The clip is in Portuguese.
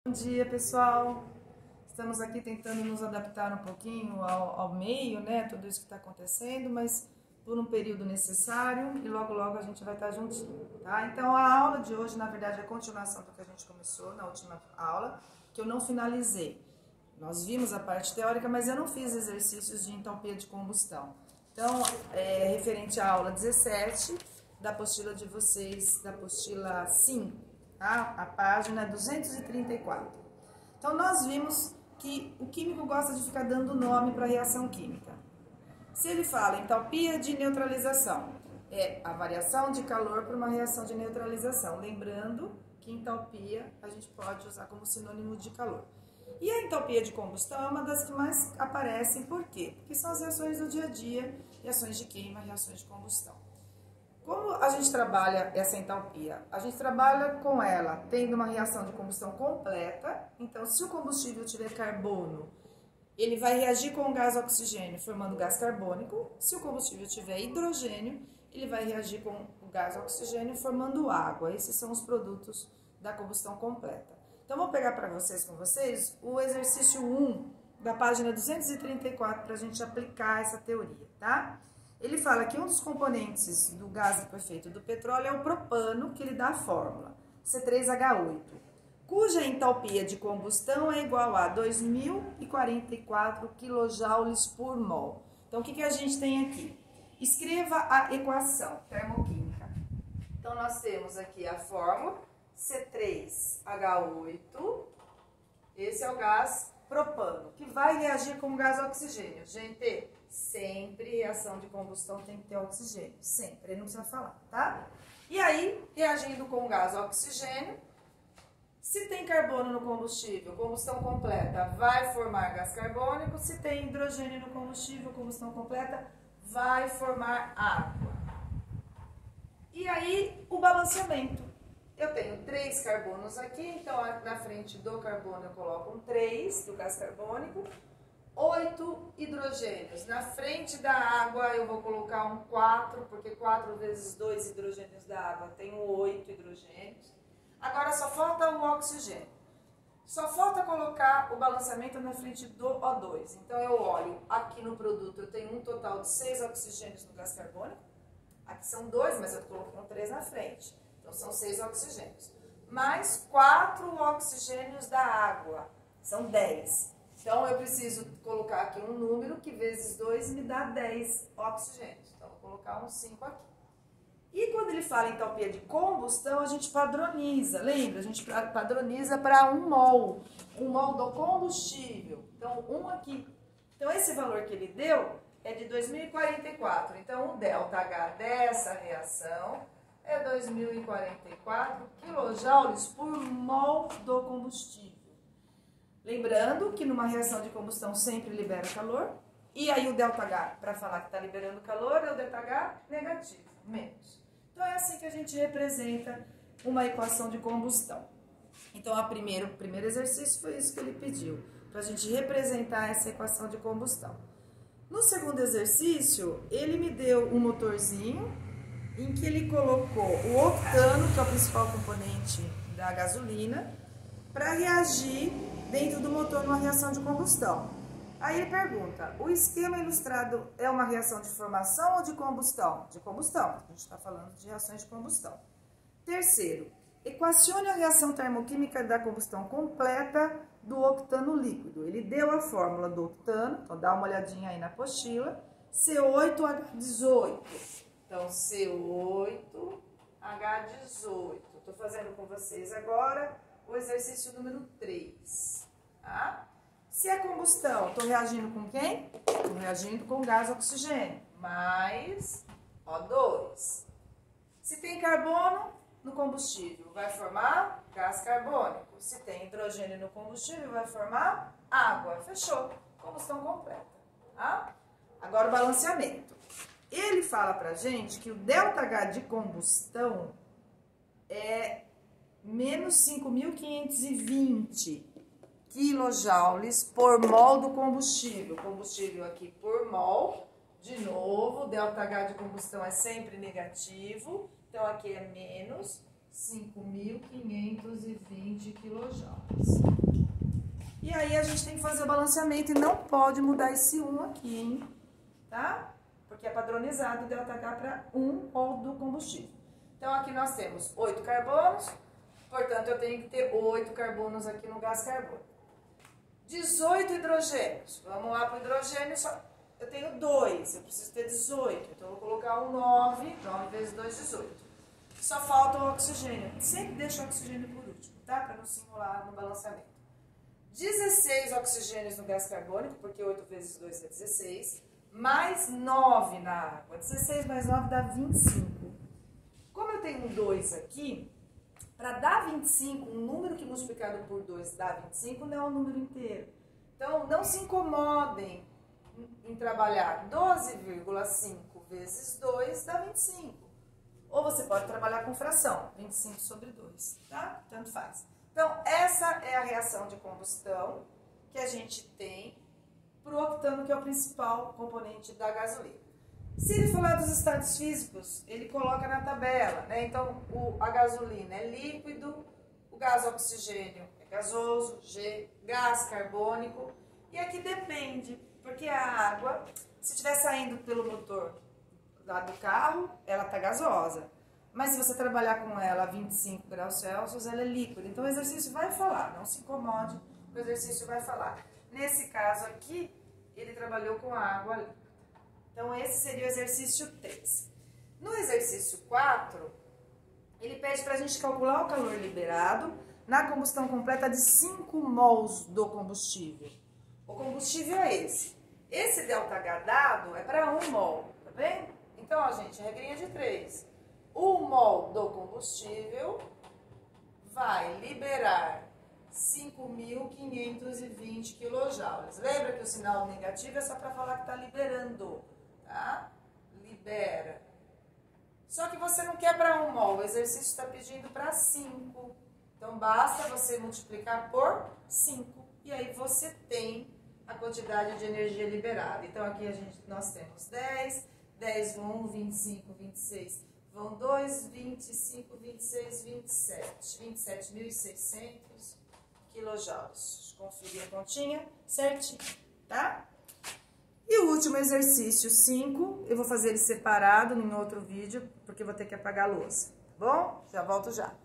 Bom dia, pessoal! Estamos aqui tentando nos adaptar um pouquinho ao meio, né? Tudo isso que está acontecendo, mas por um período necessário e logo a gente vai estar juntinho, tá? Então a aula de hoje, na verdade, é a continuação do que a gente começou na última aula, que eu não finalizei. Nós vimos a parte teórica, mas eu não fiz exercícios de entropia de combustão. Então, referente à aula 17 da apostila de vocês, da apostila 5. A página 234. Então, nós vimos que o químico gosta de ficar dando nome para a reação química. Se ele fala entalpia de neutralização, é a variação de calor para uma reação de neutralização. Lembrando que entalpia a gente pode usar como sinônimo de calor. E a entalpia de combustão é uma das que mais aparecem, por quê? Porque são as reações do dia a dia, reações de queima, reações de combustão. Como a gente trabalha essa entalpia? A gente trabalha com ela tendo uma reação de combustão completa. Então, se o combustível tiver carbono, ele vai reagir com o gás oxigênio, formando gás carbônico. Se o combustível tiver hidrogênio, ele vai reagir com o gás oxigênio, formando água. Esses são os produtos da combustão completa. Então, vou pegar para vocês, com vocês, o exercício 1 da página 234 para a gente aplicar essa teoria, tá? Ele fala que um dos componentes do gás liquefeito do petróleo é o propano, que ele dá a fórmula, C3H8, cuja entalpia de combustão é igual a 2044 kJ por mol. Então, o que a gente tem aqui? Escreva a equação termoquímica. Então, nós temos aqui a fórmula C3H8, esse é o gás propano, que vai reagir com o gás oxigênio. Gente, sempre reação de combustão tem que ter oxigênio, sempre, ele não precisa falar, tá? E aí, reagindo com o gás oxigênio, se tem carbono no combustível, combustão completa, vai formar gás carbônico. Se tem hidrogênio no combustível, combustão completa, vai formar água. E aí, o balanceamento. Eu tenho 3 carbonos aqui, então na frente do carbono eu coloco um 3 do gás carbônico, 8 hidrogênios. Na frente da água eu vou colocar um 4, porque 4 vezes 2 hidrogênios da água tem 8 hidrogênios. Agora só falta o oxigênio. Só falta colocar o balanceamento na frente do O2. Então eu olho aqui no produto, eu tenho um total de 6 oxigênios no gás carbônico. Aqui são 2, mas eu coloquei um 3 na frente. Então, são 6 oxigênios. Mais 4 oxigênios da água. São 10. Então, eu preciso colocar aqui um número que vezes 2 me dá 10 oxigênios. Então, vou colocar um 5 aqui. E quando ele fala em entalpia de combustão, a gente padroniza. Lembra? A gente padroniza para 1 mol. 1 mol do combustível. Então, 1 aqui. Então, esse valor que ele deu é de 2044. Então, o ΔH dessa reação é 2044 kJ por mol do combustível. Lembrando que numa reação de combustão sempre libera calor. E aí o ΔH, para falar que está liberando calor, é o ΔH negativo, menos. Então é assim que a gente representa uma equação de combustão. Então o primeiro exercício foi isso que ele pediu, para a gente representar essa equação de combustão. No segundo exercício, ele me deu um motorzinho, em que ele colocou o octano, que é o principal componente da gasolina, para reagir dentro do motor numa reação de combustão. Aí ele pergunta, o esquema ilustrado é uma reação de formação ou de combustão? De combustão, a gente está falando de reações de combustão. Terceiro, equacione a reação termoquímica da combustão completa do octano líquido. Ele deu a fórmula do octano, então dá uma olhadinha aí na apostila, C8H18. Então, C8H18. Estou fazendo com vocês agora o exercício número 3. Tá? Se é combustão, estou reagindo com quem? Estou reagindo com gás oxigênio, mais O2. Se tem carbono no combustível, vai formar gás carbônico. Se tem hidrogênio no combustível, vai formar água. Fechou. Combustão completa. Tá? Agora o balanceamento. Ele fala pra gente que o ΔH de combustão é menos 5.520 kJ por mol do combustível. Combustível aqui por mol. De novo, o ΔH de combustão é sempre negativo. Então, aqui é menos 5.520 kJ. aí a gente tem que fazer o balanceamento e não pode mudar esse 1 aqui, hein? Tá? Porque é padronizado o ΔH para 1 mol do combustível. Então, aqui nós temos 8 carbonos, portanto, eu tenho que ter 8 carbonos aqui no gás carbônico. 18 hidrogênios. Vamos lá para o hidrogênio, só eu tenho 2, eu preciso ter 18. Então, eu vou colocar um 9, 9 vezes 2, 18. Só falta o oxigênio. Sempre deixo o oxigênio por último, tá? Para não se enrolar no balanceamento. 16 oxigênios no gás carbônico, porque 8 vezes 2 é 16, mais 9 na água. 16 mais 9 dá 25. Como eu tenho um 2 aqui, para dar 25, um número que multiplicado por 2 dá 25, não é um número inteiro. Então, não se incomodem em trabalhar 12,5 vezes 2 dá 25. Ou você pode trabalhar com fração, 25 sobre 2, tá? Tanto faz. Então, essa é a reação de combustão que a gente tem para o octano, que é o principal componente da gasolina. Se ele falar dos estados físicos, ele coloca na tabela, né? Então, a gasolina é líquido, o gás oxigênio é gasoso, gás carbônico. E aqui depende, porque a água, se estiver saindo pelo motor lá do carro, ela está gasosa. Mas se você trabalhar com ela a 25 graus Celsius, ela é líquida. Então, o exercício vai falar, não se incomode, o exercício vai falar. Nesse caso aqui, ele trabalhou com a água líquida. Então, esse seria o exercício 3. No exercício 4, ele pede para a gente calcular o calor liberado na combustão completa de 5 mols do combustível. O combustível é esse. Esse ΔH dado é para 1 mol, tá bem? Então, ó, gente, regrinha de 3. 1 mol do combustível vai liberar 5.520 kJ. Lembra que o sinal negativo é só para falar que está liberando, tá? Libera. Só que você não quer para 1 mol, o exercício está pedindo para 5. Então, basta você multiplicar por 5. E aí você tem a quantidade de energia liberada. Então, aqui nós temos 10, 10 vão 1, 25, 26 vão 2, 25, 26, 27. 27.600 quilojoules. Conferir a continha certinho, tá? E o último exercício 5, eu vou fazer ele separado em outro vídeo, porque eu vou ter que apagar a louça, tá bom? Já volto já.